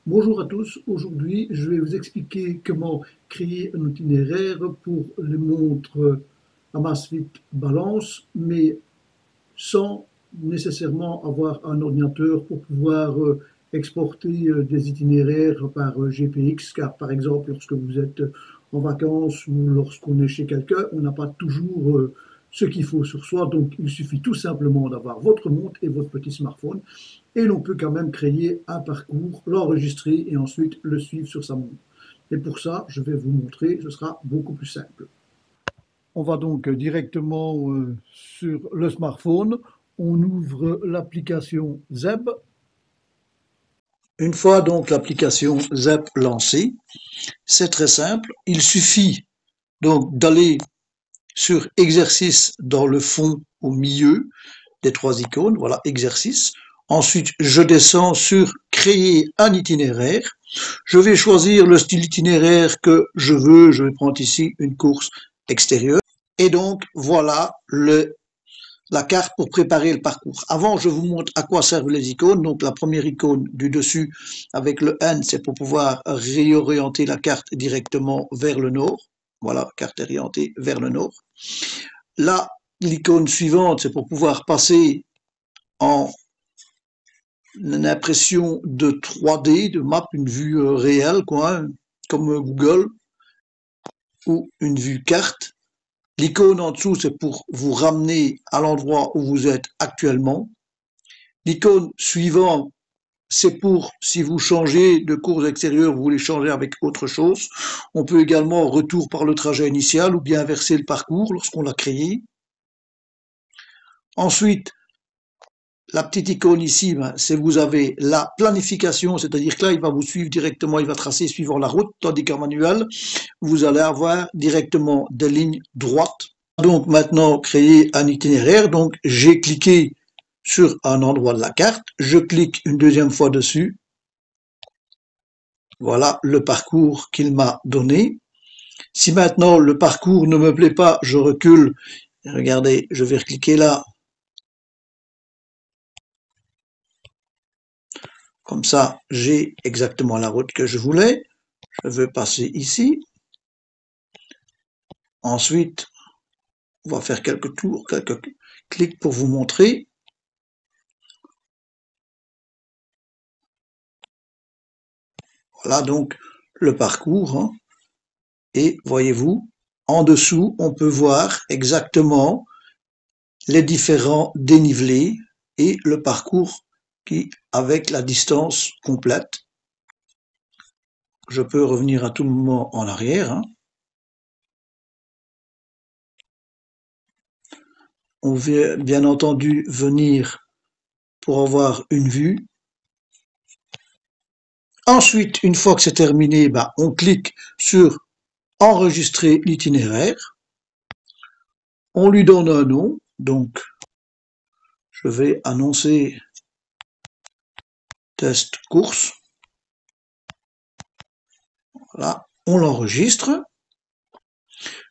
Bonjour à tous, aujourd'hui je vais vous expliquer comment créer un itinéraire pour les montres Amazfit Balance, mais sans nécessairement avoir un ordinateur pour pouvoir exporter des itinéraires par GPX, car par exemple lorsque vous êtes en vacances ou lorsqu'on est chez quelqu'un, on n'a pas toujours ce qu'il faut sur soi, donc il suffit tout simplement d'avoir votre montre et votre petit smartphone, et l'on peut quand même créer un parcours, l'enregistrer et ensuite le suivre sur sa montre. Et pour ça, je vais vous montrer, ce sera beaucoup plus simple. On va donc directement sur le smartphone. On ouvre l'application Zeb. Une fois donc l'application Zeb lancée, c'est très simple. Il suffit donc d'aller sur exercice dans le fond au milieu des trois icônes. Voilà, exercice. Ensuite, je descends sur créer un itinéraire. Je vais choisir le style itinéraire que je veux. Je vais prendre ici une course extérieure. Et donc, voilà la carte pour préparer le parcours. Avant, je vous montre à quoi servent les icônes. Donc, la première icône du dessus avec le N, c'est pour pouvoir réorienter la carte directement vers le nord. Voilà, carte orientée vers le nord. Là, l'icône suivante, c'est pour pouvoir passer en une impression de 3D, de map, une vue réelle, quoi, comme Google, ou une vue carte. L'icône en dessous, c'est pour vous ramener à l'endroit où vous êtes actuellement. L'icône suivante, c'est pour, si vous changez de course extérieure, vous voulez changer avec autre chose. On peut également retour par le trajet initial ou bien inverser le parcours lorsqu'on l'a créé. Ensuite, la petite icône ici, c'est vous avez la planification, c'est-à-dire que là, il va vous suivre directement, il va tracer suivant la route, tandis qu'en manuel, vous allez avoir directement des lignes droites. Donc maintenant, créer un itinéraire. Donc j'ai cliqué sur un endroit de la carte, je clique une deuxième fois dessus. Voilà le parcours qu'il m'a donné. Si maintenant le parcours ne me plaît pas, je recule. Regardez, je vais recliquer là. Comme ça, j'ai exactement la route que je voulais. Je vais passer ici. Ensuite, on va faire quelques tours, quelques clics pour vous montrer. Voilà donc le parcours. Hein. Et voyez-vous, en dessous, on peut voir exactement les différents dénivelés et le parcours qui, avec la distance complète. Je peux revenir à tout moment en arrière. Hein. On veut bien entendu venir pour avoir une vue. Ensuite, une fois que c'est terminé, on clique sur enregistrer l'itinéraire. On lui donne un nom, donc je vais annoncer test course. Voilà, on l'enregistre.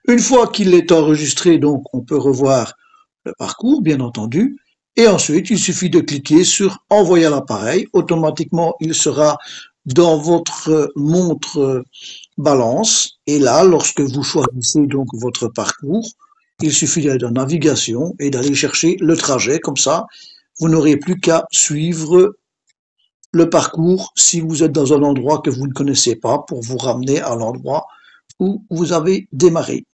Une fois qu'il est enregistré, donc on peut revoir le parcours, bien entendu. Et ensuite, il suffit de cliquer sur envoyer à l'appareil. Automatiquement, il sera dans votre montre balance. Et là, lorsque vous choisissez donc votre parcours, il suffit d'aller dans navigation et d'aller chercher le trajet. Comme ça, vous n'aurez plus qu'à suivre le parcours si vous êtes dans un endroit que vous ne connaissez pas pour vous ramener à l'endroit où vous avez démarré.